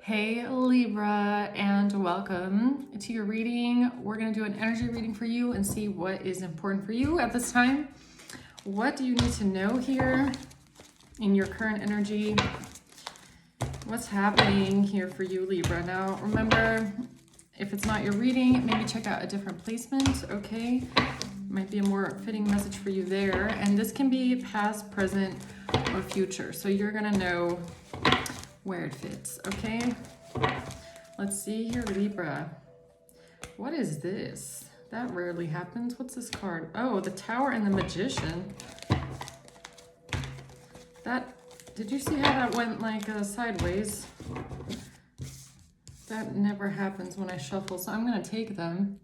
Hey Libra, and welcome to your reading. We're going to do an energy reading for you and see what is important for you at this time. What do you need to know here in your current energy? What's happening here for you, Libra? Now, remember, if it's not your reading, maybe check out a different placement, okay? Might be a more fitting message for you there. And this can be past, present, or future. So you're going to know where it fits, okay? Let's see here, Libra. What is this? That rarely happens. What's this card? Oh, the Tower and the Magician. Did you see how that went like sideways? That never happens when I shuffle, so I'm gonna take them.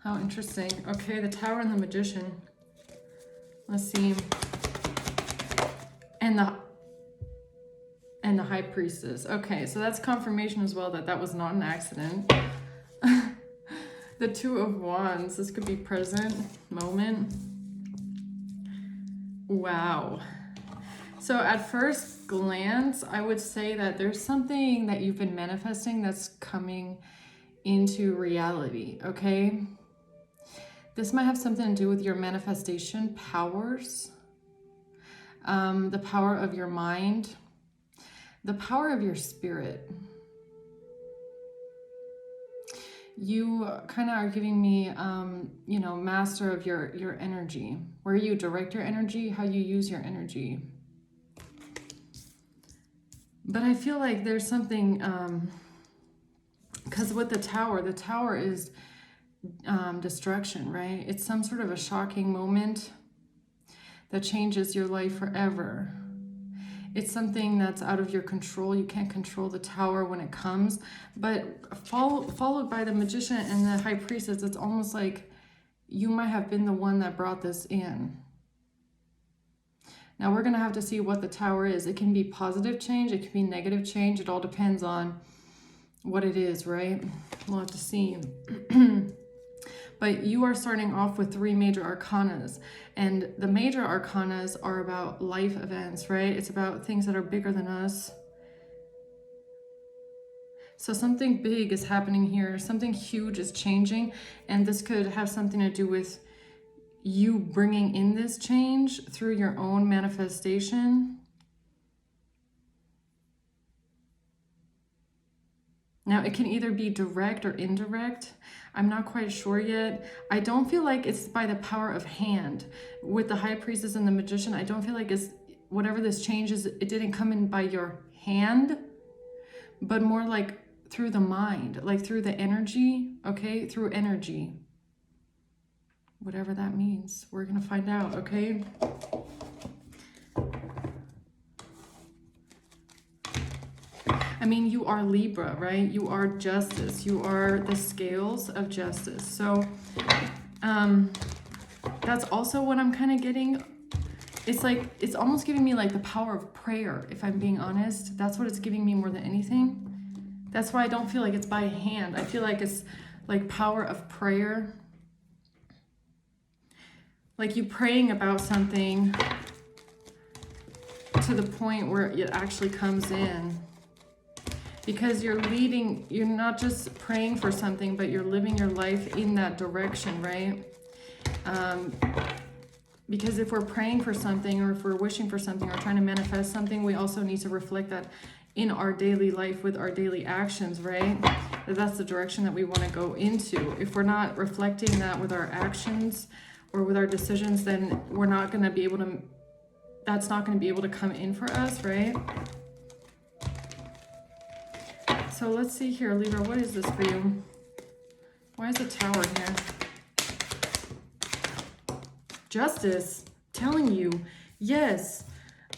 How interesting. Okay, the Tower and the Magician. Let's see. And the High Priestess. Okay, so that's confirmation as well that that was not an accident. The Two of Wands. This could be present moment. Wow. So at first glance, I would say that there's something that you've been manifesting that's coming into reality, okay? This might have something to do with your manifestation powers, the power of your mind, the power of your spirit. You kind of are giving me, master of your energy, where you direct your energy, how you use your energy. But I feel like there's something, because with the Tower is destruction, right? It's some sort of a shocking moment that changes your life forever. It's something that's out of your control. You can't control the Tower when it comes, but followed by the Magician and the High Priestess, it's almost like you might have been the one that brought this in. Now we're going to have to see what the Tower is. It can be positive change. It can be negative change. It all depends on what it is, right? We'll have to see. But you are starting off with 3 major arcanas. And the major arcanas are about life events, right? It's about things that are bigger than us. So something big is happening here. Something huge is changing. And this could have something to do with you bringing in this change through your own manifestation. Now, it can either be direct or indirect. I'm not quite sure yet. I don't feel like it's by the power of hand. With the High Priestess and the Magician, I don't feel like it's whatever this change is, it didn't come in by your hand, but more like through the mind, like through the energy, okay? Through energy. Whatever that means. We're going to find out, okay? I mean, you are Libra, right? You are justice. You are the scales of justice. So that's also what I'm kind of getting. It's like, it's almost giving me like the power of prayer, if I'm being honest. That's what it's giving me more than anything. That's why I don't feel like it's by hand. I feel like it's like power of prayer. Like you praying about something to the point where it actually comes in. Because you're not just praying for something, but you're living your life in that direction, right? Because if we're praying for something, or if we're wishing for something, or trying to manifest something, we also need to reflect that in our daily life with our daily actions, right? That's the direction that we want to go into. If we're not reflecting that with our actions or with our decisions, then we're not going to be able to, that's not going to be able to come in for us, right? So let's see here, Libra, what is this for you? Why is the Tower here? Justice, telling you, yes.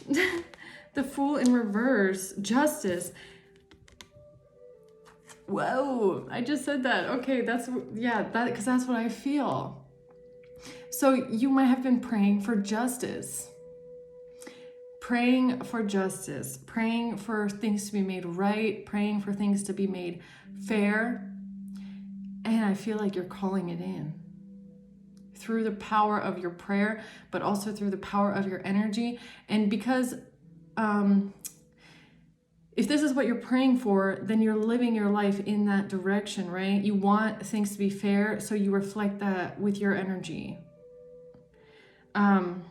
The Fool in reverse, justice. Whoa, I just said that. Okay, because that's what I feel. So you might have been praying for justice. Praying for justice, praying for things to be made right, praying for things to be made fair. And I feel like you're calling it in through the power of your prayer, but also through the power of your energy. And because if this is what you're praying for, then you're living your life in that direction, right? You want things to be fair, so you reflect that with your energy. And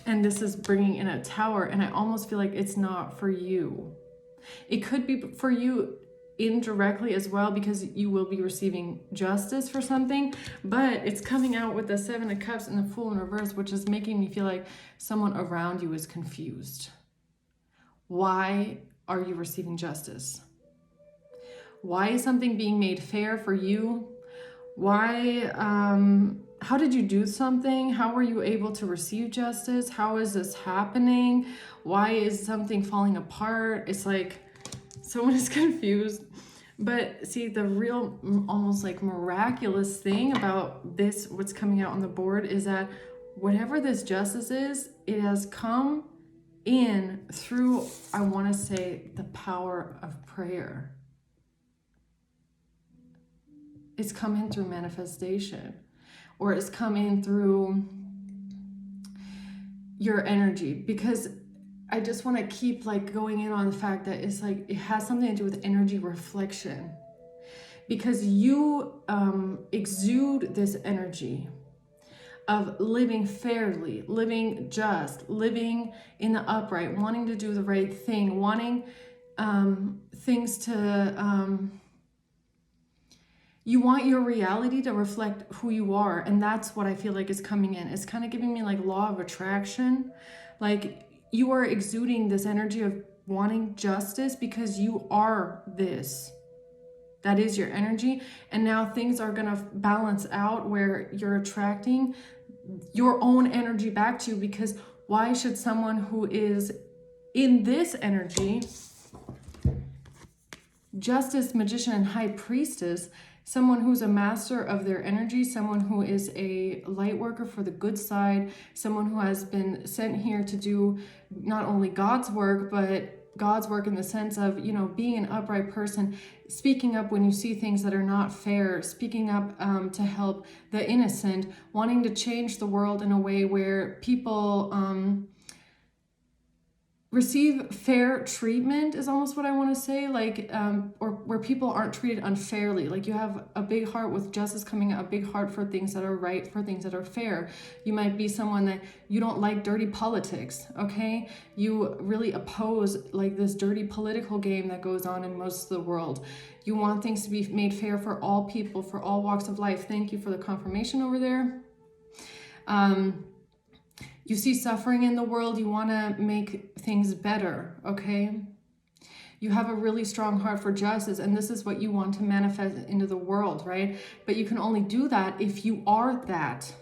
this is bringing in a Tower, and I almost feel like it's not for you. It could be for you indirectly as well, because you will be receiving justice for something, but it's coming out with the Seven of Cups and the Fool in reverse, which is making me feel like someone around you is confused. Why are you receiving justice? Why is something being made fair for you? Why, how did you do something? How were you able to receive justice? How is this happening? Why is something falling apart? It's like someone is confused. But see, the real, almost like miraculous thing about this, what's coming out on the board, is that whatever this justice is, it has come in through, I want to say, the power of prayer. It's come in through manifestation, or it's come in through your energy, because I just want to keep like going in on the fact that it's like it has something to do with energy reflection, because you exude this energy of living fairly, living just, living in the upright, wanting to do the right thing, wanting things to you want your reality to reflect who you are. And that's what I feel like is coming in. It's kind of giving me like law of attraction. Like you are exuding this energy of wanting justice because you are this. That is your energy. And now things are going to balance out where you're attracting your own energy back to you, because why should someone who is in this energy, Justice, Magician, and High Priestess, someone who's a master of their energy, someone who is a light worker for the good side, someone who has been sent here to do not only God's work, but God's work in the sense of, you know, being an upright person, speaking up when you see things that are not fair, speaking up to help the innocent, wanting to change the world in a way where people receive fair treatment is almost what I want to say, like, or where people aren't treated unfairly. Like you have a big heart with justice coming out, a big heart for things that are right, for things that are fair. You might be someone that you don't like dirty politics, okay? You really oppose like this dirty political game that goes on in most of the world. You want things to be made fair for all people, for all walks of life. Thank you for the confirmation over there. You see suffering in the world, you want to make things better, okay? You have a really strong heart for justice, and this is what you want to manifest into the world, right? But you can only do that if you are that.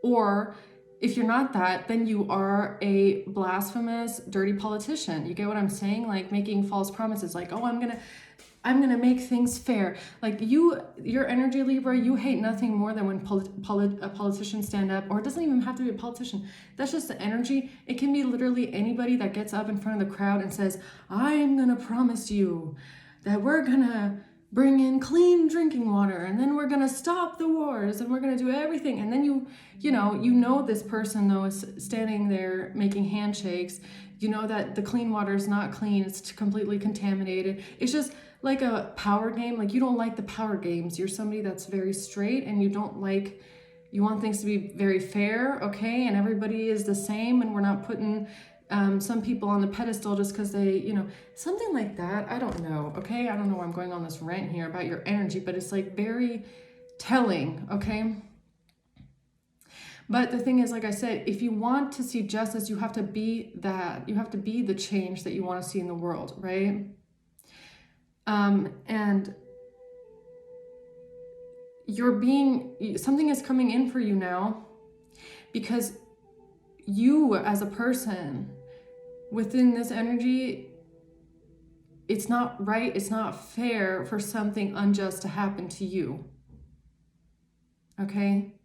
Or if you're not that, then you are a blasphemous, dirty politician. You get what I'm saying? Like making false promises, like, oh, I'm gonna make things fair. Like your energy, Libra, you hate nothing more than when politicians stand up, or it doesn't even have to be a politician. That's just the energy. It can be literally anybody that gets up in front of the crowd and says, I'm gonna promise you that we're gonna bring in clean drinking water, and then we're gonna stop the wars, and we're gonna do everything. And then you know this person though is standing there making handshakes. You know that the clean water is not clean, it's completely contaminated. It's just like a power game. Like you don't like the power games. You're somebody that's very straight, and you want things to be very fair, okay? And everybody is the same, and we're not putting some people on the pedestal just because they, something like that. I don't know, okay? I don't know why I'm going on this rant here about your energy, but it's like very telling, okay? But the thing is, like I said, if you want to see justice, you have to be that. You have to be the change that you want to see in the world, right? And something is coming in for you now, because you as a person within this energy, it's not right, it's not fair for something unjust to happen to you, okay?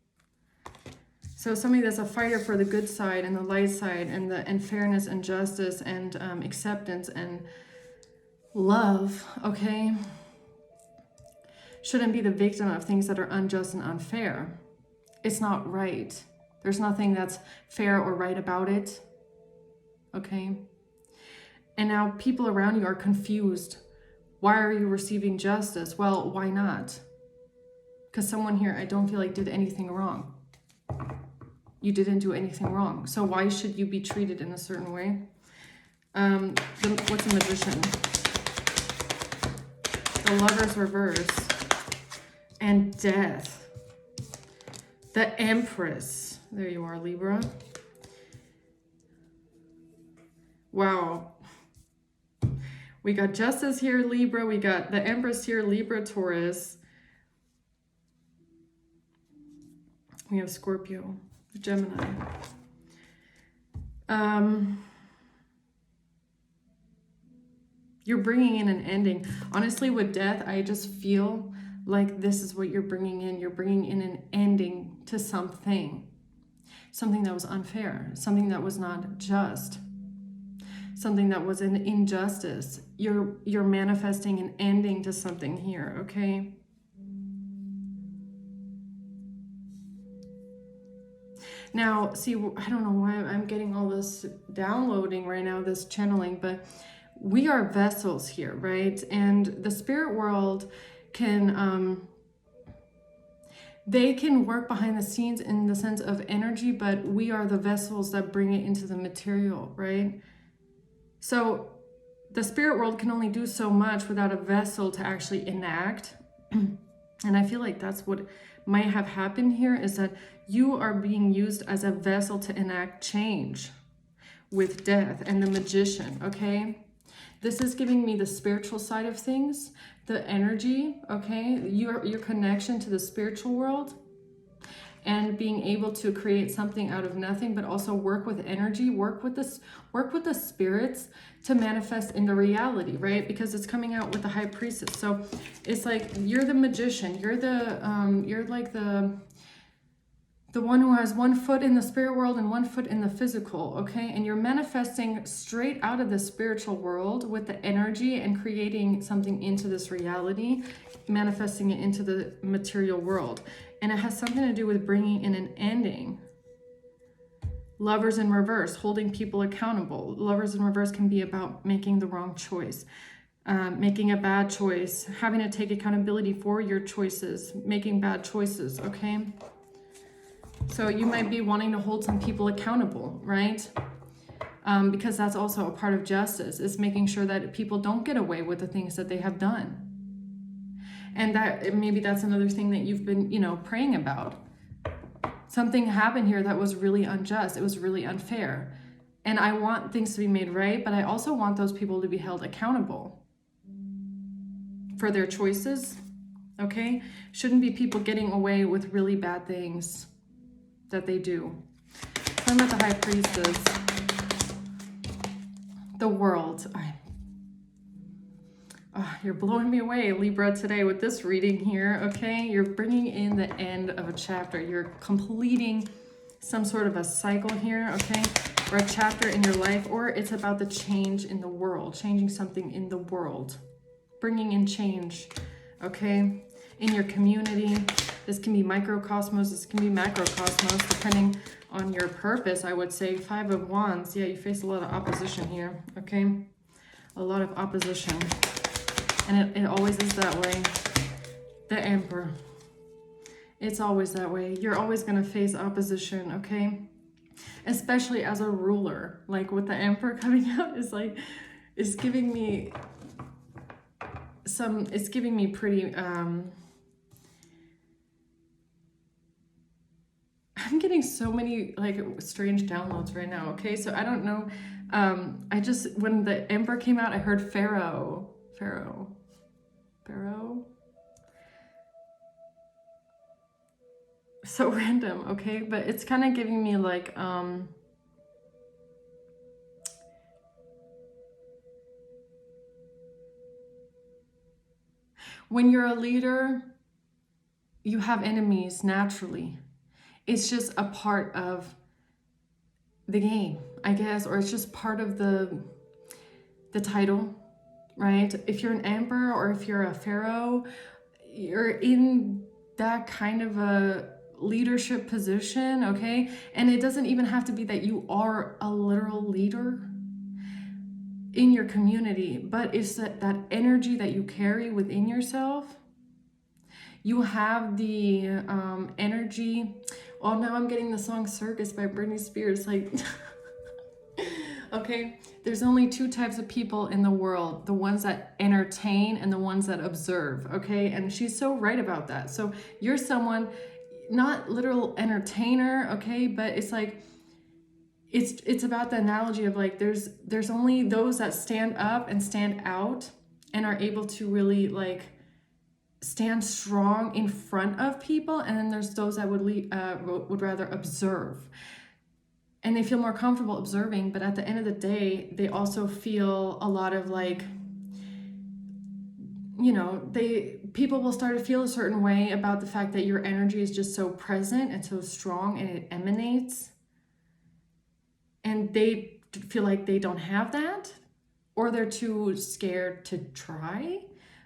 So somebody that's a fighter for the good side and the light side and fairness and justice and acceptance and love, okay, shouldn't be the victim of things that are unjust and unfair. It's not right. There's nothing that's fair or right about it, okay? And now people around you are confused. Why are you receiving justice? Well, why not? Because someone here, I don't feel like did anything wrong. You didn't do anything wrong. So why should you be treated in a certain way? What's a magician? The Lover's reverse. And death. The Empress. There you are, Libra. Wow. We got Justice here, Libra. We got the Empress here, Libra, Taurus. We have Scorpio, Gemini. You're bringing in an ending. Honestly, with death, I just feel like this is what you're bringing in. You're bringing in an ending to something. Something that was unfair. Something that was not just. Something that was an injustice. You're manifesting an ending to something here, okay? Now, see, I don't know why I'm getting all this downloading right now, this channeling, but we are vessels here, right? And the spirit world can, they can work behind the scenes in the sense of energy, but we are the vessels that bring it into the material, right? So the spirit world can only do so much without a vessel to actually enact. And I feel like that's what might have happened here, is that you are being used as a vessel to enact change with death and the magician, okay? This is giving me the spiritual side of things, the energy, okay? Your connection to the spiritual world and being able to create something out of nothing, but also work with energy, work with the spirits to manifest in the reality, right? Because it's coming out with the High Priestess. So it's like you're the magician, you're like the one who has one foot in the spirit world and one foot in the physical, okay? And you're manifesting straight out of the spiritual world with the energy and creating something into this reality, manifesting it into the material world. And it has something to do with bringing in an ending. Lovers in reverse, holding people accountable. Lovers in reverse can be about making the wrong choice, making a bad choice, having to take accountability for your choices, making bad choices, okay? So you might be wanting to hold some people accountable, right? Because that's also a part of justice, is making sure that people don't get away with the things that they have done. And that maybe that's another thing that you've been, praying about. Something happened here that was really unjust. It was really unfair. And I want things to be made right, but I also want those people to be held accountable for their choices, okay? Shouldn't be people getting away with really bad things that they do. Talking about the High Priestess. The world. You're blowing me away, Libra, today with this reading here, okay? You're bringing in the end of a chapter. You're completing some sort of a cycle here, okay? Or a chapter in your life, or it's about the change in the world, changing something in the world, bringing in change, okay? In your community. This can be microcosmos, this can be macrocosmos, depending on your purpose, I would say. 5 of Wands. Yeah, you face a lot of opposition here, okay? A lot of opposition. And it always is that way. The Emperor. It's always that way. You're always going to face opposition, okay? Especially as a ruler. Like with the Emperor coming out is like, it's giving me pretty, I'm getting so many like strange downloads right now, okay? So I don't know. When the Emperor came out, I heard Pharaoh. So random, okay? But it's kind of giving me like, when you're a leader, you have enemies naturally. It's just a part of the game, I guess, or it's just part of the title, right? If you're an emperor or if you're a pharaoh, you're in that kind of a leadership position, okay? And it doesn't even have to be that you are a literal leader, in your community, but it's that energy that you carry within yourself. You have the energy. Oh, now I'm getting the song Circus by Britney Spears. Like, okay, there's only two types of people in the world, the ones that entertain and the ones that observe, okay? And she's so right about that. So you're someone, not literal entertainer, okay? But it's like, it's about the analogy of like, there's only those that stand up and stand out and are able to really like stand strong in front of people, and then there's those that would rather observe, and they feel more comfortable observing, but at the end of the day they also feel a lot of like, you know, people will start to feel a certain way about the fact that your energy is just so present and so strong and it emanates, and they feel like they don't have that, or they're too scared to try.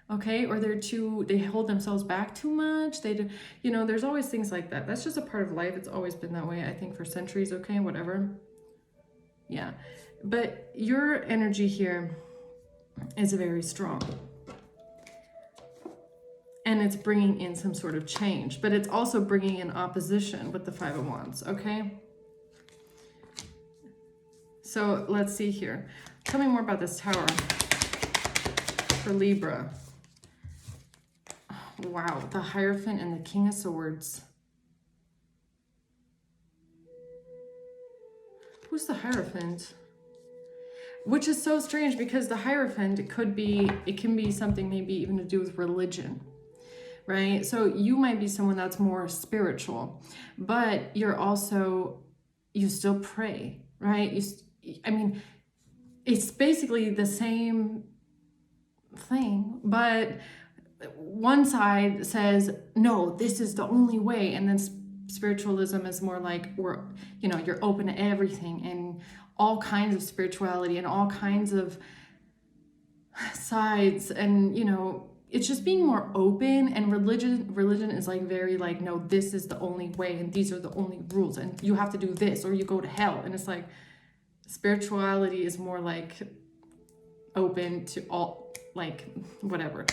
Okay, or they hold themselves back too much. You know, there's always things like that. That's just a part of life. It's always been that way, I think, for centuries, okay, whatever. Yeah, but your energy here is very strong. And it's bringing in some sort of change, but it's also bringing in opposition with the Five of Wands, okay? So let's see here. Tell me more about this Tower for Libra. Wow, the Hierophant and the King of Swords. Who's the Hierophant? Which is so strange, because the Hierophant, it can be something maybe even to do with religion, right? So you might be someone that's more spiritual, but you still pray, right? I mean, it's basically the same thing, but one side says, no, this is the only way. And then spiritualism is more like, you're open to everything and all kinds of spirituality and all kinds of sides. And, you know, it's just being more open. And religion is like very like, no, this is the only way. And these are the only rules. And you have to do this or you go to hell. And it's like, spirituality is more like open to all, like, whatever.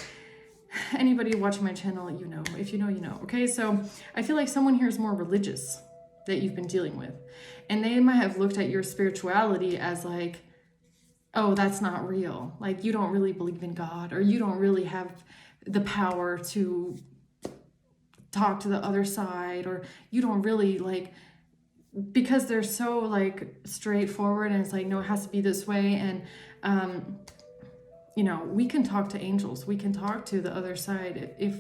Anybody watching my channel, you know. If you know, you know. Okay, so I feel like someone here is more religious that you've been dealing with. And they might have looked at your spirituality as like, oh, that's not real. Like, you don't really believe in God, or you don't really have the power to talk to the other side, or you don't really like, because they're so like straightforward and it's like, no, it has to be this way. And you know, we can talk to angels, we can talk to the other side. If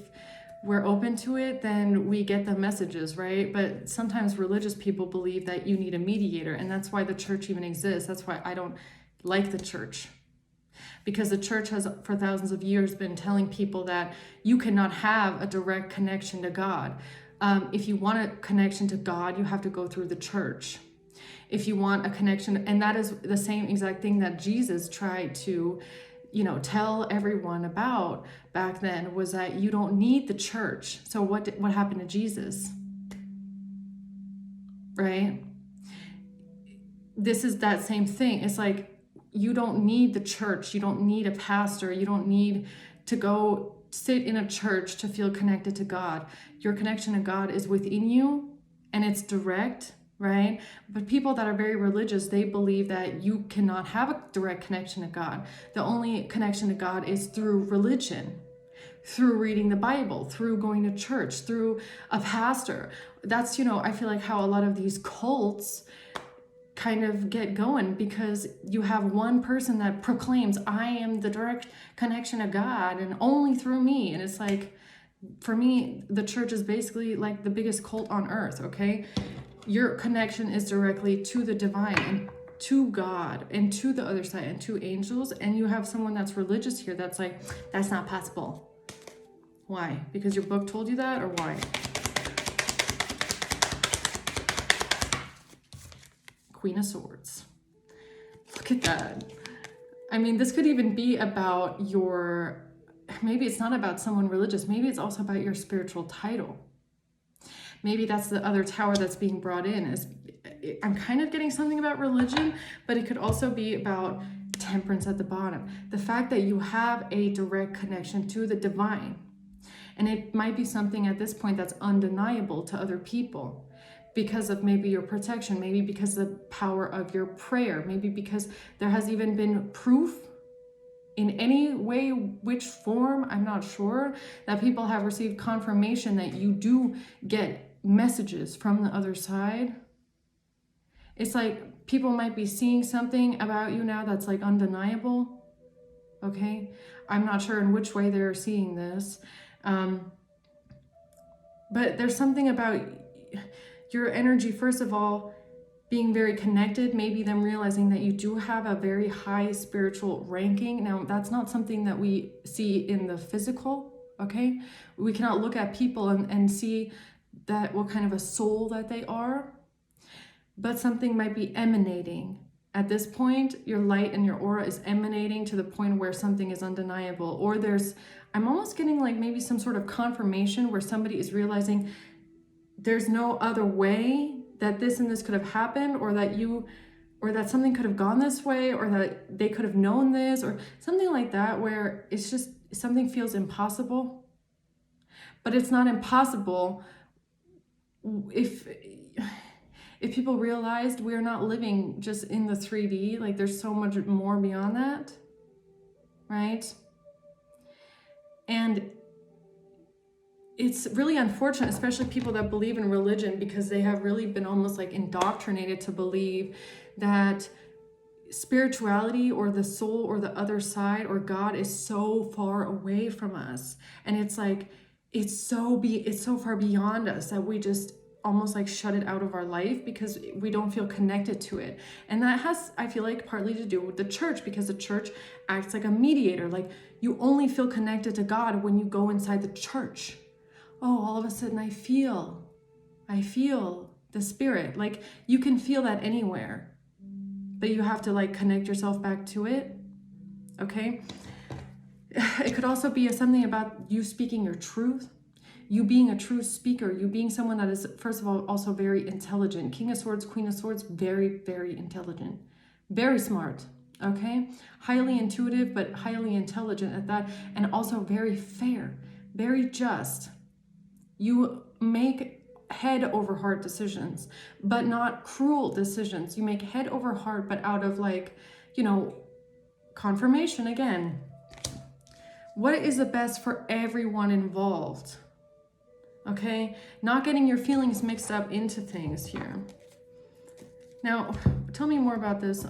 we're open to it, then we get the messages, right? But sometimes religious people believe that you need a mediator, and that's why the church even exists. That's why I don't like the church, because the church has for thousands of years been telling people that you cannot have a direct connection to God. If you want a connection to God, you have to go through the church. If you want a connection, and that is the same exact thing that Jesus tried to, you know, tell everyone about back then, was that you don't need the church. So what happened to Jesus? Right? This is that same thing. It's like, you don't need the church. You don't need a pastor. You don't need to go sit in a church to feel connected to God. Your connection to God is within you, and it's direct, right? But people that are very religious, they believe that you cannot have a direct connection to God. The only connection to God is through religion, through reading the Bible, through going to church, through a pastor. That's, you know, I feel like how a lot of these cults kind of get going, because you have one person that proclaims, I am the direct connection to God and only through me. And it's like, for me, the church is basically like the biggest cult on earth, okay? Your connection is directly to the divine and to God and to the other side and to angels. And you have someone that's religious here that's like, that's not possible. Why? Because your book told you that, or why? Queen of Swords. Look at that. I mean, this could even be about maybe it's not about someone religious. Maybe it's also about your spiritual title. Maybe that's the other tower that's being brought in. I'm kind of getting something about religion, but it could also be about Temperance at the bottom. The fact that you have a direct connection to the divine. And it might be something at this point that's undeniable to other people because of maybe your protection, maybe because of the power of your prayer, maybe because there has even been proof in any way, which form, I'm not sure, that people have received confirmation that you do get messages from the other side. It's like people might be seeing something about you now that's like undeniable. Okay, I'm not sure in which way they're seeing this. But there's something about your energy, first of all, being very connected, maybe them realizing that you do have a very high spiritual ranking. Now, that's not something that we see in the physical, okay? We cannot look at people and see that what kind of a soul that they are, but something might be emanating. At this point, your light and your aura is emanating to the point where something is undeniable, or I'm almost getting like maybe some sort of confirmation where somebody is realizing there's no other way that this and this could have happened, or that something could have gone this way, or that they could have known this, or something like that, where it's just something feels impossible. But it's not impossible if people realized we're not living just in the 3D, like there's so much more beyond that, right? And it's really unfortunate, especially people that believe in religion, because they have really been almost like indoctrinated to believe that spirituality or the soul or the other side or God is so far away from us. And it's like, it's so far beyond us that we just almost like shut it out of our life because we don't feel connected to it. And that has, I feel like, partly to do with the church, because the church acts like a mediator. Like, you only feel connected to God when you go inside the church. Oh, all of a sudden I feel the spirit. Like, you can feel that anywhere, but you have to like connect yourself back to it. Okay. It could also be something about you speaking your truth, you being a true speaker, you being someone that is, first of all, also very intelligent. King of Swords, Queen of Swords, very, very intelligent, very smart. Okay. Highly intuitive, but highly intelligent at that. And also very fair, very just. You make head over heart decisions, but not cruel decisions. You make head over heart, but out of like, confirmation again. What is the best for everyone involved? Okay? Not getting your feelings mixed up into things here. Now, tell me more about this.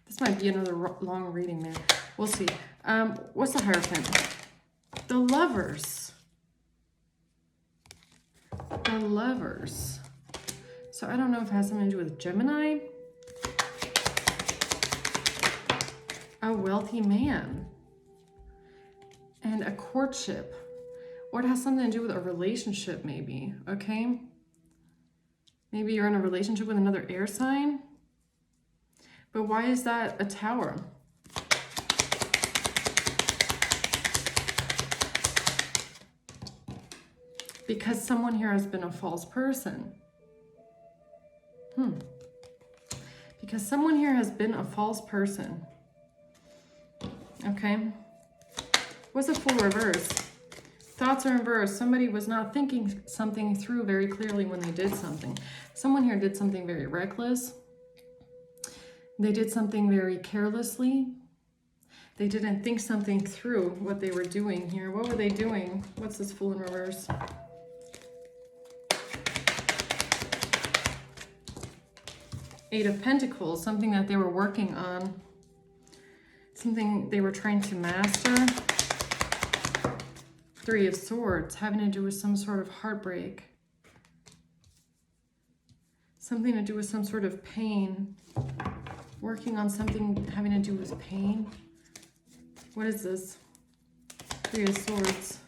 This might be another long reading, man. We'll see. What's the Hierophant? The Lovers. The Lovers. So I don't know if it has something to do with Gemini. A wealthy man. And a courtship. Or it has something to do with a relationship, maybe. Okay? Maybe you're in a relationship with another air sign. But why is that a Tower? Because someone here has been a false person. Because someone here has been a false person. Okay. What's a Fool reverse? Thoughts are in reverse. Somebody was not thinking something through very clearly when they did something. Someone here did something very reckless. They did something very carelessly. They didn't think something through what they were doing here. What were they doing? What's this Fool in reverse? Eight of Pentacles, something that they were working on, something they were trying to master. Three of Swords, having to do with some sort of heartbreak. Something to do with some sort of pain. Working on something having to do with pain. What is this? Three of Swords.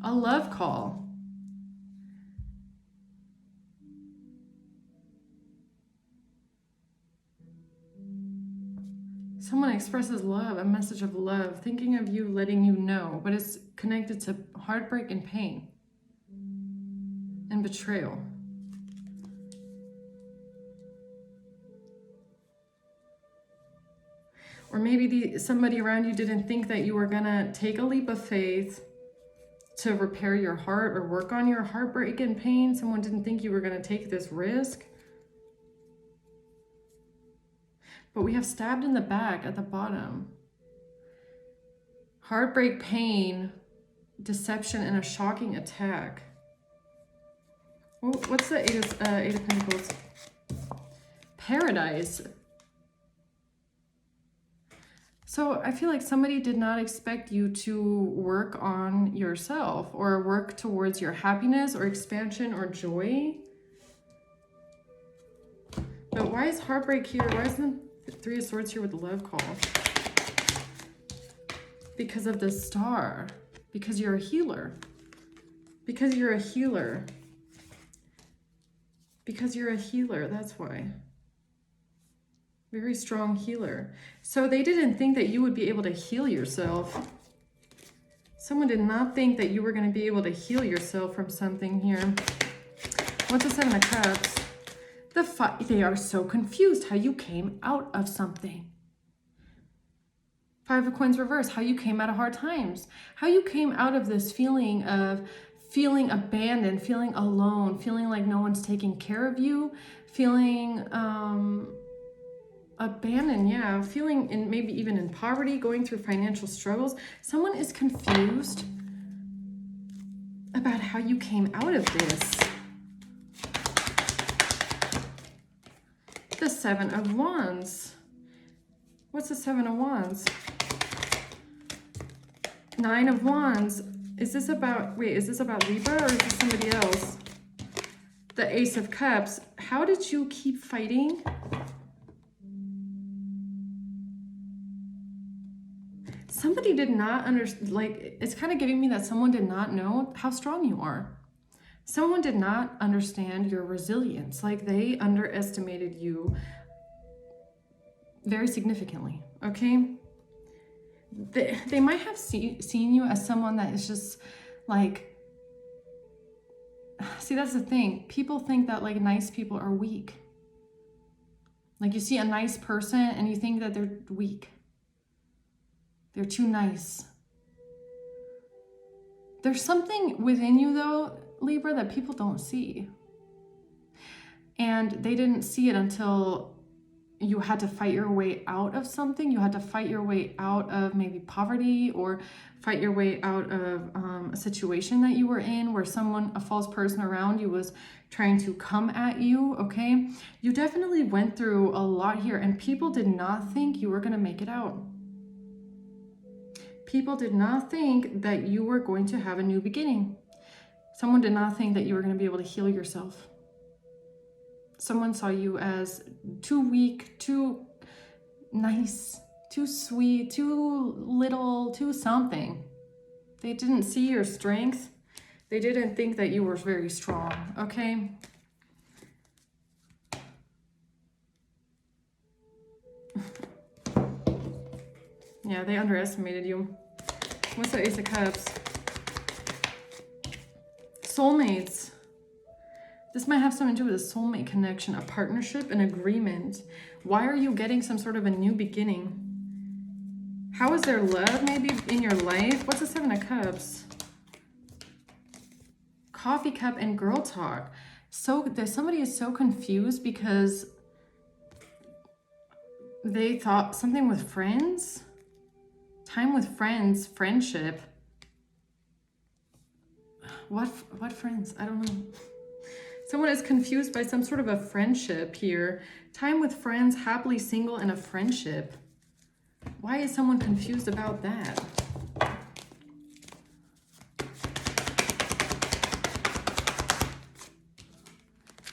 A love call. Someone expresses love, a message of love, thinking of you, letting you know, but it's connected to heartbreak and pain and betrayal. Or maybe somebody around you didn't think that you were gonna take a leap of faith to repair your heart or work on your heartbreak and pain. Someone didn't think you were gonna take this risk. But we have stabbed in the back at the bottom. Heartbreak, pain, deception, and a shocking attack. Oh, what's the Eight of Pentacles? Paradise. So I feel like somebody did not expect you to work on yourself or work towards your happiness or expansion or joy. But why is heartbreak here? Why isn't the Three of Swords here with the love call? Because of the Star. Because you're a healer. Because you're a healer. Because you're a healer, that's why. Very strong healer. So they didn't think that you would be able to heal yourself. Someone did not think that you were going to be able to heal yourself from something here. What's the Seven of Cups? They are so confused how you came out of something. Five of Coins reverse, how you came out of hard times. How you came out of this feeling of feeling abandoned, feeling alone, feeling like no one's taking care of you, feeling abandoned, yeah, feeling in maybe even in poverty, going through financial struggles. Someone is confused about how you came out of this. The Seven of Wands. What's the Seven of Wands? Nine of Wands. Is this about Libra or is this somebody else? The Ace of Cups. How did you keep fighting? Somebody did not understand, like, it's kind of giving me that someone did not know how strong you are. Someone did not understand your resilience. Like, they underestimated you very significantly, okay? They might have seen you as someone that is just like, see, that's the thing. People think that like nice people are weak. Like you see a nice person and you think that they're weak. They're too nice. There's something within you though, Libra, that people don't see. And they didn't see it until you had to fight your way out of something. You had to fight your way out of maybe poverty or fight your way out of a situation that you were in where a false person around you was trying to come at you, okay? You definitely went through a lot here and people did not think you were gonna make it out. People did not think that you were going to have a new beginning. Someone did not think that you were gonna be able to heal yourself. Someone saw you as too weak, too nice, too sweet, too little, too something. They didn't see your strength. They didn't think that you were very strong, okay? Yeah, they underestimated you. What's the Ace of Cups? Soulmates. This might have something to do with a soulmate connection, a partnership, an agreement. Why are you getting some sort of a new beginning? How is there love maybe in your life? What's the Seven of Cups? Coffee cup and girl talk. So somebody is so confused because they thought something with friends, time with friends, friendship. What friends? I don't know. Someone is confused by some sort of a friendship here. Time with friends, happily single, and a friendship. Why is someone confused about that?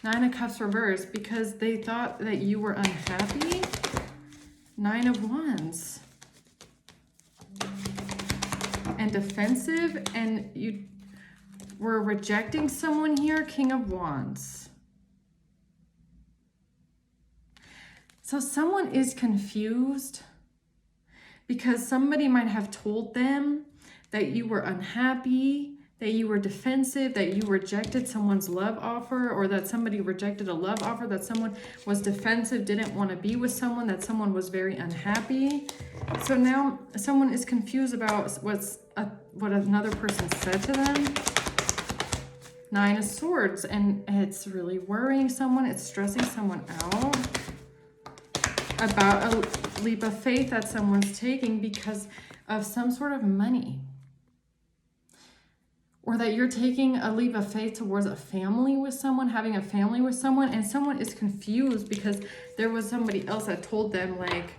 Nine of Cups reversed because they thought that you were unhappy. Nine of Wands. And defensive, and you were rejecting someone here. King of Wands. So someone is confused because somebody might have told them that you were unhappy. that you were defensive, that you rejected someone's love offer, or that somebody rejected a love offer, that someone was defensive, didn't want to be with someone, that someone was very unhappy. So now someone is confused about what another person said to them. 9 of Swords, and it's really worrying someone. It's stressing someone out about a leap of faith that someone's taking because of some sort of money. Or that you're taking a leap of faith towards a family with someone, having a family with someone, and someone is confused because there was somebody else that told them, like,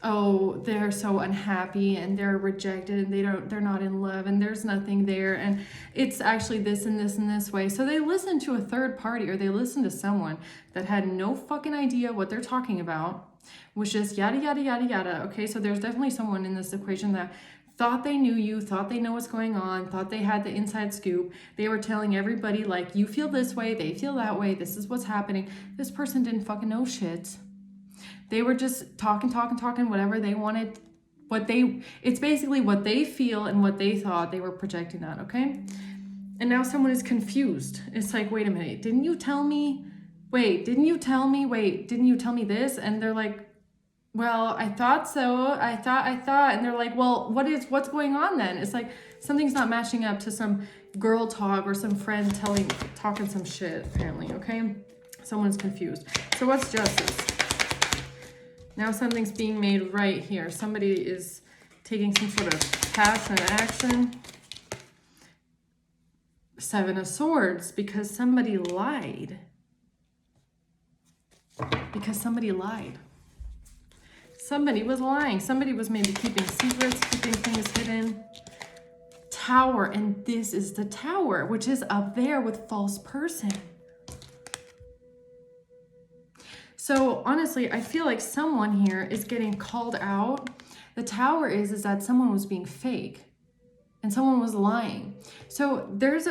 oh, they're so unhappy and they're rejected and they're not in love and there's nothing there and it's actually this and this and this way. So they listen to a third party, or they listen to someone that had no fucking idea what they're talking about, was just yada, yada, yada, yada. Okay, so there's definitely someone in this equation that thought they knew you, thought they know what's going on, thought they had the inside scoop. They were telling everybody, like, you feel this way, they feel that way, this is what's happening. This person didn't fucking know shit. They were just talking, whatever they wanted, it's basically what they feel and what they thought. They were projecting that, okay? And now someone is confused. It's like, wait a minute, didn't you tell me? Wait, didn't you tell me? Wait, didn't you tell me this? And they're like, well, I thought so. I thought. And they're like, well, what's going on then? It's like something's not matching up to some girl talk or some friend talking some shit, apparently, okay? Someone's confused. So what's justice? Now something's being made right here. Somebody is taking some sort of passionate action. 7 of Swords, because somebody lied. Somebody was lying. Somebody was maybe keeping secrets, keeping things hidden. Tower, and this is the Tower, which is up there with false person. So honestly, I feel like someone here is getting called out. The Tower is that someone was being fake and someone was lying. So this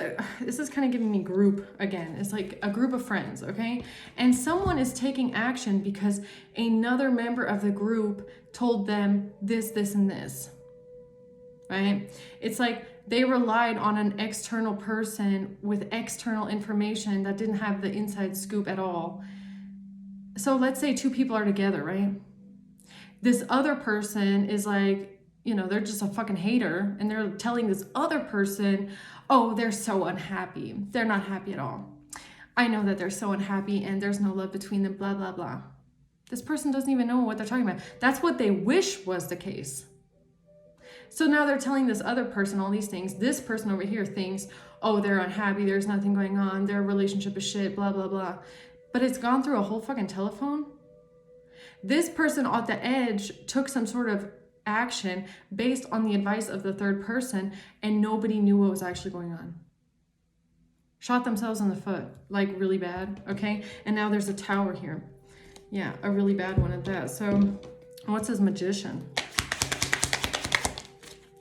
is kind of giving me group again. It's like a group of friends, okay? And someone is taking action because another member of the group told them this, this, and this, right? It's like they relied on an external person with external information that didn't have the inside scoop at all. So let's say 2 people are together, right? This other person is like, they're just a fucking hater, and they're telling this other person, oh, they're so unhappy. They're not happy at all. I know that they're so unhappy and there's no love between them, blah, blah, blah. This person doesn't even know what they're talking about. That's what they wish was the case. So now they're telling this other person all these things. This person over here thinks, oh, they're unhappy. There's nothing going on. Their relationship is shit, blah, blah, blah. But it's gone through a whole fucking telephone. This person at the edge took some sort of action based on the advice of the third person, and nobody knew what was actually going on. Shot themselves in the foot, like really bad, okay? And now there's a Tower here. Yeah, a really bad one at that. So what's his Magician?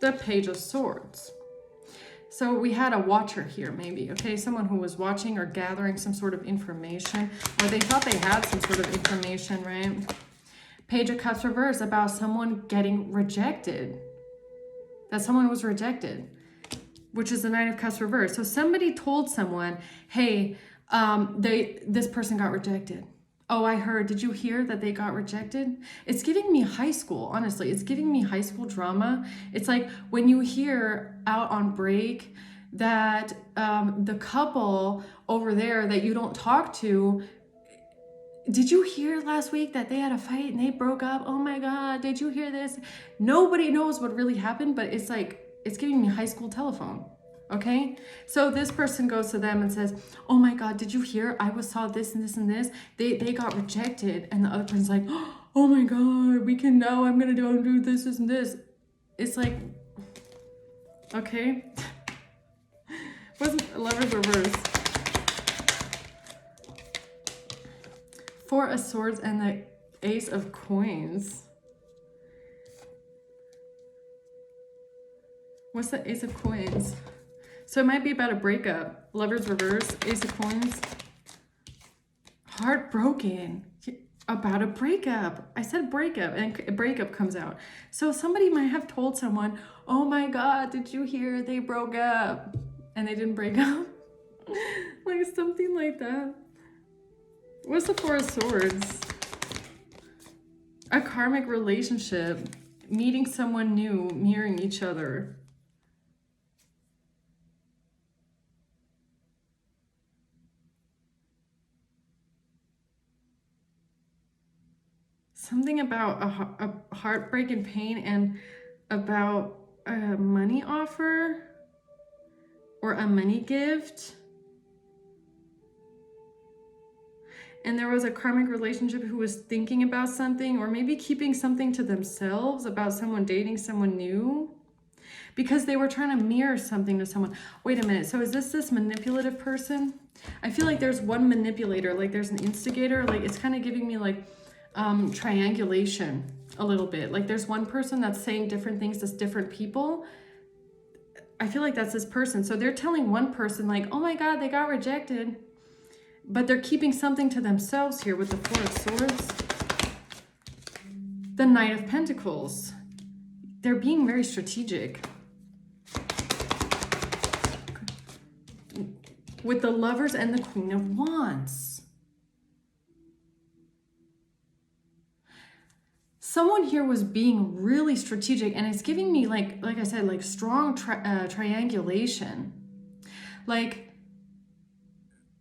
The Page of Swords. So we had a watcher here, maybe, okay? Someone who was watching or gathering some sort of information, or they thought they had some sort of information, right? Page of Cups reverse, about someone getting rejected. That someone was rejected, which is the Knight of Cups reverse. So somebody told someone, hey, this person got rejected. Oh, I heard. Did you hear that they got rejected? It's giving me high school, honestly. It's giving me high school drama. It's like when you hear out on break that the couple over there that you don't talk to, did you hear last week that they had a fight and they broke up? Oh my God, did you hear this? Nobody knows what really happened, but it's like, it's giving me high school telephone. Okay, so this person goes to them and says, oh my God, did you hear? I saw this and this and this. They got rejected. And the other person's like, oh my God, we can now, I'm going to go and do this, this, and this. It's like, okay. Wasn't Lover's reverse. 4 of Swords and the Ace of Coins. What's the Ace of Coins? So it might be about a breakup. Lover's reverse, Ace of Coins. Heartbroken about a breakup. I said breakup, and a breakup comes out. So somebody might have told someone, oh my God, did you hear they broke up? and they didn't break up. Like something like that. What's the Four of Swords? A karmic relationship, meeting someone new, mirroring each other. Something about a heartbreak and pain, and about a money offer or a money gift. And there was a karmic relationship who was thinking about something, or maybe keeping something to themselves about someone dating someone new, because they were trying to mirror something to someone. Wait a minute, so is this manipulative person? I feel like there's one manipulator, like there's an instigator, like it's kind of giving me like triangulation a little bit. Like there's one person that's saying different things to different people. I feel like that's this person. So they're telling one person like, oh my God, they got rejected. But they're keeping something to themselves here with the Four of Swords. The Knight of Pentacles. They're being very strategic. With the Lovers and the Queen of Wands. Someone here was being really strategic, and it's giving me like I said, like strong triangulation. Like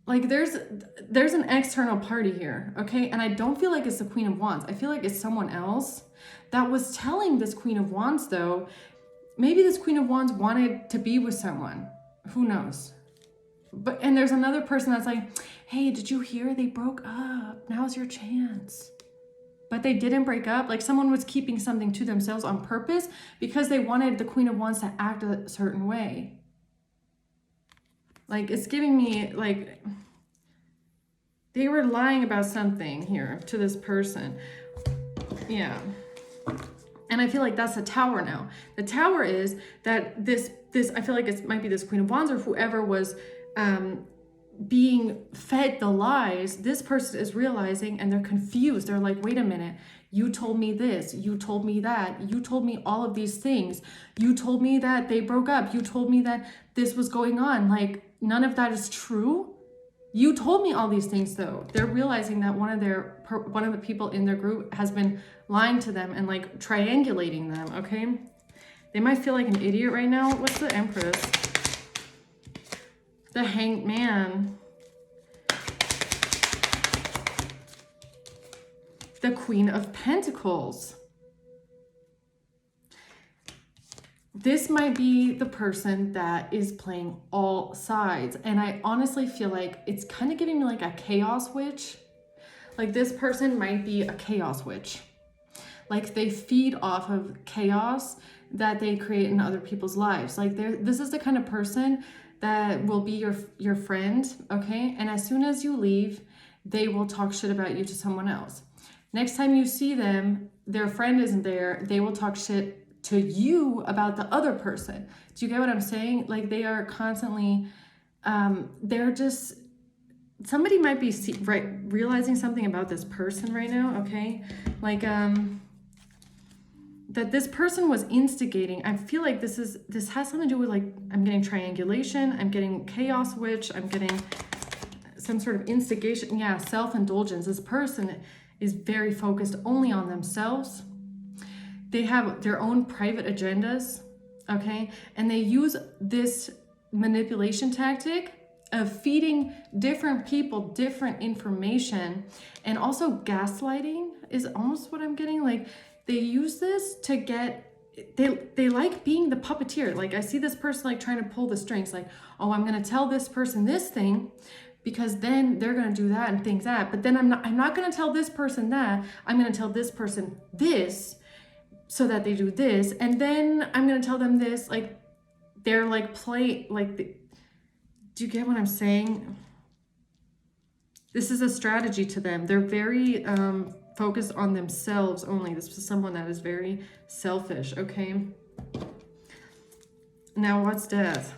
there's an external party here, okay? And I don't feel like it's the Queen of Wands. I feel like it's someone else that was telling this Queen of Wands, though. Maybe this Queen of Wands wanted to be with someone. Who knows? And there's another person that's like, hey, did you hear they broke up? Now's your chance. But they didn't break up. Like someone was keeping something to themselves on purpose because they wanted the Queen of Wands to act a certain way. Like it's giving me like they were lying about something here to this person. Yeah. And I feel like that's the Tower now. The Tower is that this I feel like it might be this Queen of Wands or whoever was being fed the lies. This person is realizing, and they're confused. They're like, wait a minute, you told me this, you told me that, you told me all of these things, you told me that they broke up, you told me that this was going on. Like none of that is true. You told me all these things, though. They're realizing that one of the people in their group has been lying to them and like triangulating them. Okay, they might feel like an idiot right now. What's the Empress? The Hanged Man. The Queen of Pentacles. This might be the person that is playing all sides. And I honestly feel like it's kind of giving me like a chaos witch. Like this person might be a chaos witch. Like they feed off of chaos that they create in other people's lives. Like this is the kind of person that will be your friend, okay? And as soon as you leave, they will talk shit about you to someone else. Next time you see them, their friend isn't there, they will talk shit to you about the other person. Do you get what I'm saying? Like they are constantly, they're just, somebody might be realizing something about this person right now, okay? Like, that this person was instigating. I feel like this has something to do with like, I'm getting triangulation, I'm getting chaos witch, I'm getting some sort of instigation. Yeah, self-indulgence. This person is very focused only on themselves. They have their own private agendas, okay? And they use this manipulation tactic of feeding different people different information, and also gaslighting is almost what I'm getting. Like they use this to get, they like being the puppeteer. Like I see this person like trying to pull the strings, like, oh, I'm gonna tell this person this thing because then they're gonna do that and things that, but then I'm not gonna tell this person that, I'm gonna tell this person this so that they do this, and then I'm gonna tell them this. Like they're like do you get what I'm saying? This is a strategy to them. They're very focused on themselves only. This is someone that is very selfish, okay? Now, what's Death?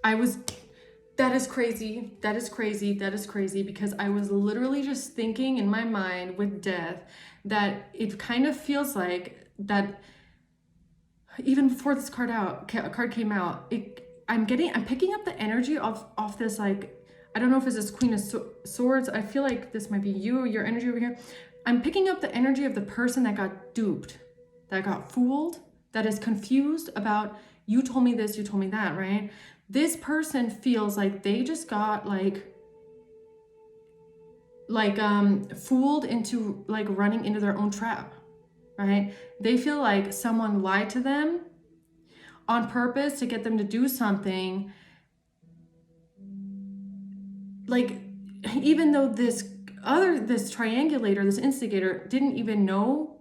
That is crazy. That is crazy. That is crazy, because I was literally just thinking in my mind with Death that it kind of feels like that even before this card came out, I'm picking up the energy of this, like, I don't know if it's this Queen of Swords. I feel like this might be your energy over here. I'm picking up the energy of the person that got duped, that got fooled, that is confused about, you told me this, you told me that, right? This person feels like they just got fooled into like running into their own trap, right? They feel like someone lied to them on purpose to get them to do something. Like, even though this triangulator, this instigator, didn't even know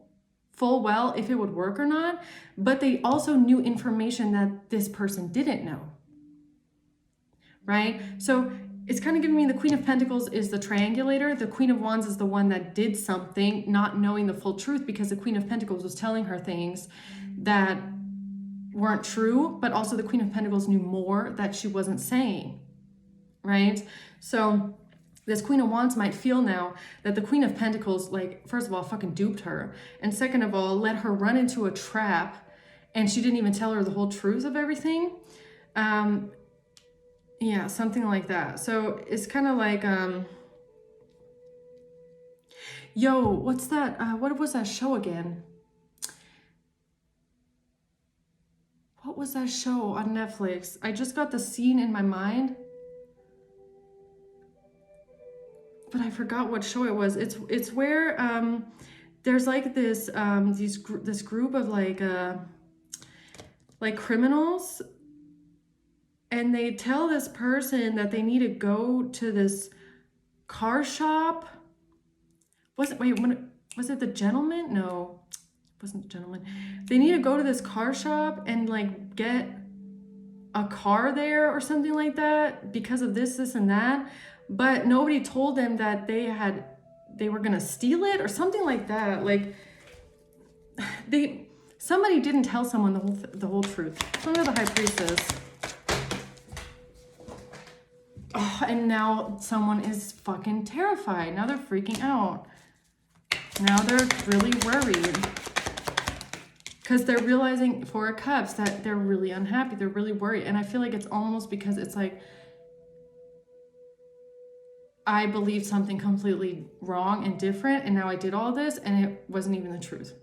full well if it would work or not, but they also knew information that this person didn't know, right? So it's kind of giving me the Queen of Pentacles is the triangulator. The Queen of Wands is the one that did something, not knowing the full truth, because the Queen of Pentacles was telling her things that weren't true, but also the Queen of Pentacles knew more that she wasn't saying, right? So this Queen of Wands might feel now that the Queen of Pentacles, like, first of all, fucking duped her, and second of all, let her run into a trap, and she didn't even tell her the whole truth of everything. Yeah, something like that. So it's kind of like, yo, what's that? What was that show again? What was that show on Netflix? I just got the scene in my mind, but I forgot what show it was. It's where there's like this this group of like criminals, and they tell this person that they need to go to this car shop. Was it The Gentleman? No, it wasn't The Gentleman. They need to go to this car shop and like get a car there or something like that because of this and that. But nobody told them that they were gonna steal it or something like that. Like, somebody didn't tell someone the whole truth. Some of the High Priestess. Oh, and now someone is fucking terrified. Now they're freaking out. Now they're really worried. Because they're realizing, Four of Cups, that they're really unhappy. They're really worried. And I feel like it's almost because it's like, I believed something completely wrong and different, and now I did all this, and it wasn't even the truth.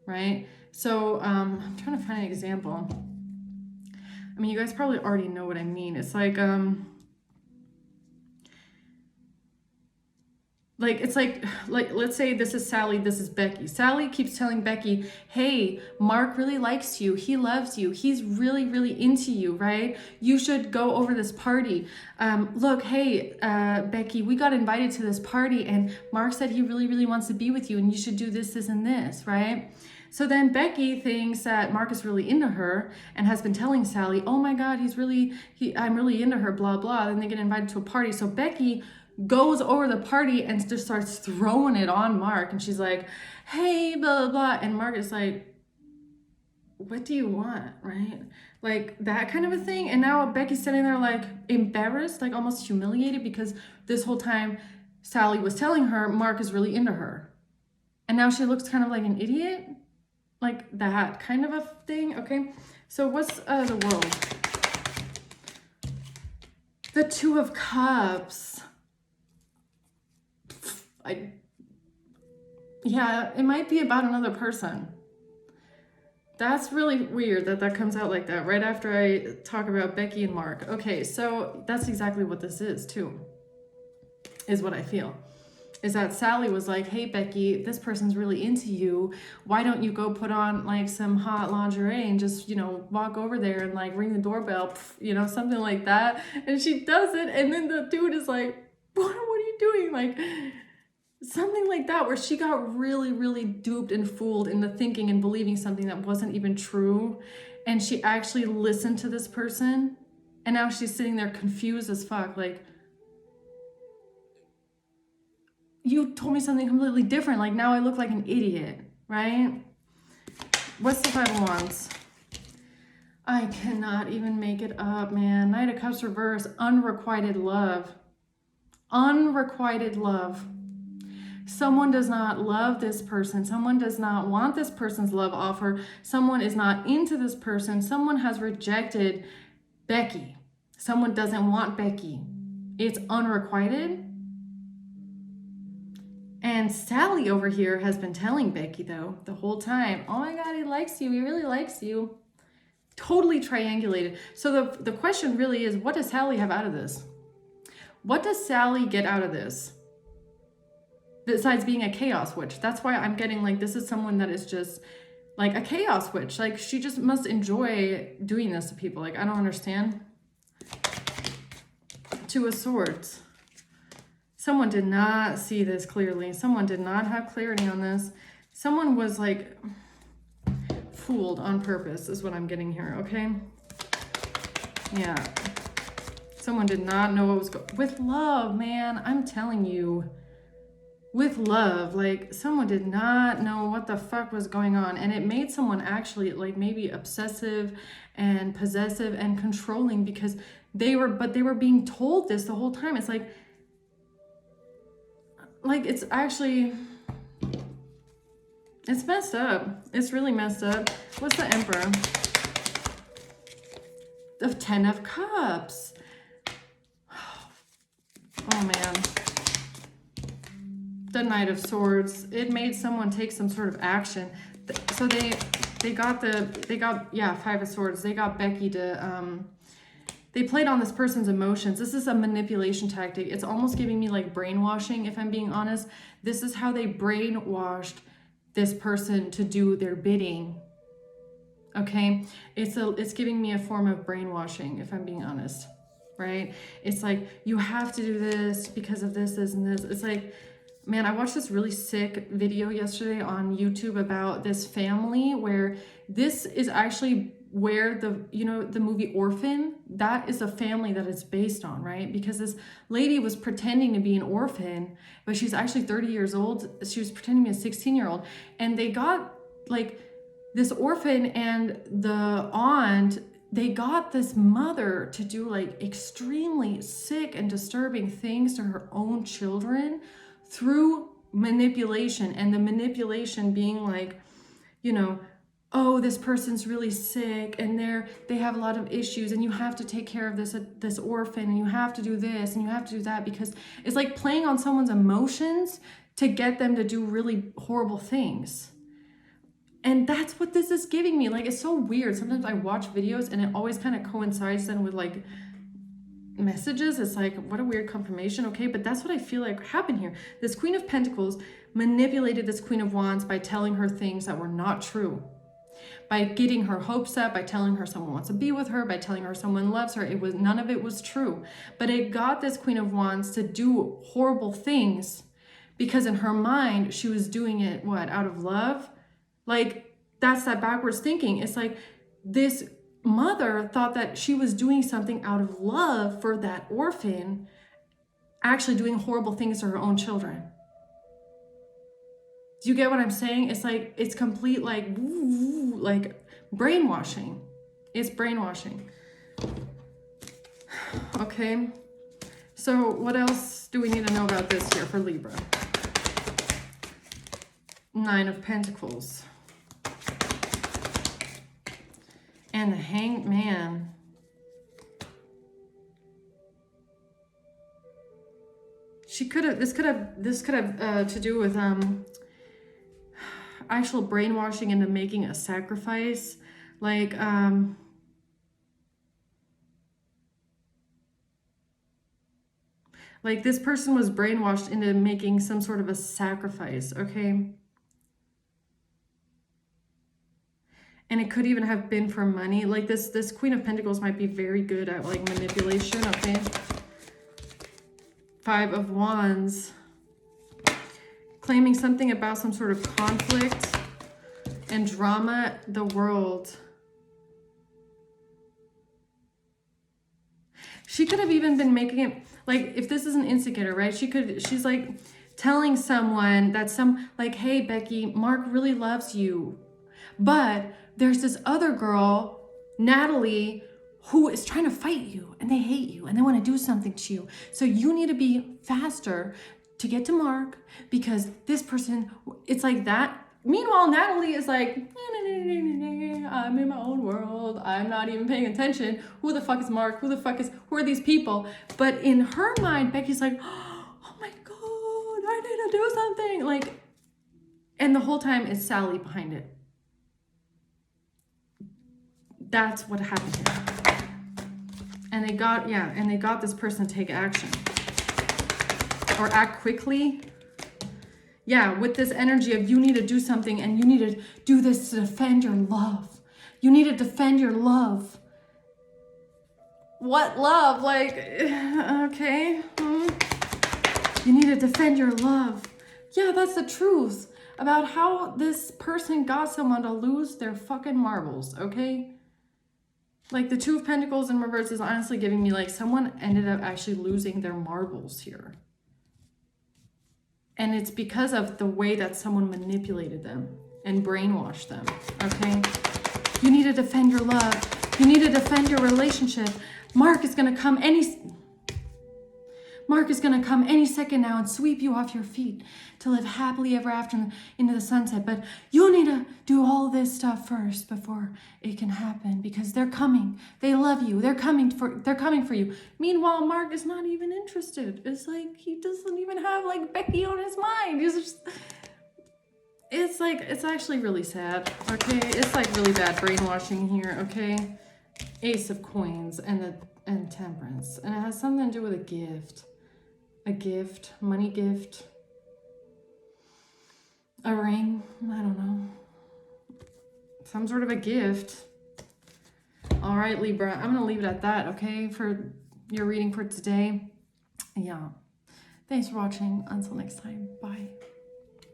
Right? So I'm trying to find an example. I mean, you guys probably already know what I mean. It's like, it's like, let's say this is Sally, this is Becky. Sally keeps telling Becky, hey, Mark really likes you. He loves you. He's really, really into you, right? You should go over this party. Look, hey, Becky, we got invited to this party, and Mark said he really, really wants to be with you, and you should do this, this, and this, right? So then Becky thinks that Mark is really into her and has been telling Sally, oh my God, I'm really into her, blah, blah. Then they get invited to a party. So Becky goes over the party and just starts throwing it on Mark. And she's like, hey, blah, blah, blah. And Mark is like, what do you want, right? Like that kind of a thing. And now Becky's sitting there like embarrassed, like almost humiliated, because this whole time Sally was telling her Mark is really into her. And now she looks kind of like an idiot. Like that kind of a thing, okay? So what's the World? The Two of Cups. Yeah, it might be about another person. That's really weird that comes out like that right after I talk about Becky and Mark. Okay, so that's exactly what this is too, is what I feel. Is that Sally was like, hey, Becky, this person's really into you. Why don't you go put on like some hot lingerie and just, walk over there and like ring the doorbell, something like that. And she does it. And then the dude is like, what are you doing? Like something like that, where she got really, really duped and fooled into thinking and believing something that wasn't even true. And she actually listened to this person. And now she's sitting there confused as fuck. Like, you told me something completely different. Like, now I look like an idiot, right? What's the Five of Wands? I cannot even make it up, man. Knight of Cups reverse, unrequited love. Unrequited love. Someone does not love this person. Someone does not want this person's love offer. Someone is not into this person. Someone has rejected Becky. Someone doesn't want Becky. It's unrequited. And Sally over here has been telling Becky, though, the whole time, oh my God, he likes you. He really likes you. Totally triangulated. So the question really is, what does Sally have out of this? What does Sally get out of this? Besides being a chaos witch. That's why I'm getting like, this is someone that is just like a chaos witch. Like, she just must enjoy doing this to people. Like, I don't understand. Two of Swords. Someone did not see this clearly. Someone did not have clarity on this. Someone was like fooled on purpose is what I'm getting here, okay? Yeah. Someone did not know what was going on. With love, man, I'm telling you. With love, like, someone did not know what the fuck was going on, and it made someone actually like maybe obsessive and possessive and controlling because they were being told this the whole time. It's like it's actually, it's messed up. It's really messed up. What's the Emperor? The 10 of Cups. Oh man. The Knight of Swords. It made someone take some sort of action. So they got 5 of Swords. They got Becky to they played on this person's emotions. This is a manipulation tactic. It's almost giving me like brainwashing, if I'm being honest. This is how they brainwashed this person to do their bidding. Okay? It's giving me a form of brainwashing, if I'm being honest. Right? It's like, you have to do this because of this, and this. It's like, man, I watched this really sick video yesterday on YouTube about this family where this is actually where the movie Orphan, that is a family that it's based on, right? Because this lady was pretending to be an orphan, but she's actually 30 years old. She was pretending to be a 16-year-old. And they got like this orphan and the aunt, they got this mother to do like extremely sick and disturbing things to her own children through manipulation. And the manipulation being like, oh, this person's really sick and they have a lot of issues and you have to take care of this orphan and you have to do this and you have to do that, because it's like playing on someone's emotions to get them to do really horrible things. And that's what this is giving me. Like, it's so weird. Sometimes I watch videos and it always kind of coincides then with like messages. It's like, what a weird confirmation. Okay, but that's what I feel like happened here. This Queen of Pentacles manipulated this Queen of Wands by telling her things that were not true, by getting her hopes up, by telling her someone wants to be with her, by telling her someone loves her. None of it was true. But it got this Queen of Wands to do horrible things because in her mind, she was doing it, out of love? Like, that's that backwards thinking. It's like this mother thought that she was doing something out of love for that orphan, actually doing horrible things to her own children. Do you get what I'm saying? It's like, it's complete like brainwashing. It's brainwashing. Okay. So what else do we need to know about this here for Libra? 9 of Pentacles. And the Hanged Man. This could have to do with actual brainwashing into making a sacrifice. Like this person was brainwashed into making some sort of a sacrifice, okay? And it could even have been for money. Like this Queen of Pentacles might be very good at like manipulation, okay? 5 of Wands. Claiming something about some sort of conflict and drama, the World. She could have even been making it, like, if this is an instigator, right? She's like telling someone that hey, Becky, Mark really loves you. But there's this other girl, Natalie, who is trying to fight you and they hate you and they want to do something to you. So you need to be faster to get to Mark because this person, it's like that. Meanwhile, Natalie is like, I'm in my own world. I'm not even paying attention. Who the fuck is Mark? Who are these people? But in her mind, Becky's like, oh my God, I need to do something. Like, and the whole time is Sally behind it. That's what happened here. And they got this person to take action. Or act quickly. Yeah, with this energy of you need to do something and you need to do this to defend your love. You need to defend your love. What love? Like, okay. You need to defend your love. Yeah, that's the truth about how this person got someone to lose their fucking marbles, okay? Like the Two of Pentacles in reverse is honestly giving me like someone ended up actually losing their marbles here. And it's because of the way that someone manipulated them and brainwashed them, okay? You need to defend your love. You need to defend your relationship. Mark is going to come any second now and sweep you off your feet to live happily ever after into the sunset. But you need to do all this stuff first before it can happen because they're coming. They love you. They're coming for you. Meanwhile, Mark is not even interested. It's like he doesn't even have like Becky on his mind. It's actually really sad. Okay, it's like really bad brainwashing here. Okay, Ace of Coins and Temperance, and it has something to do with a gift. A gift, money gift, a ring, I don't know. Some sort of a gift. All right, Libra, I'm going to leave it at that, okay, for your reading for today. Yeah. Thanks for watching. Until next time. Bye.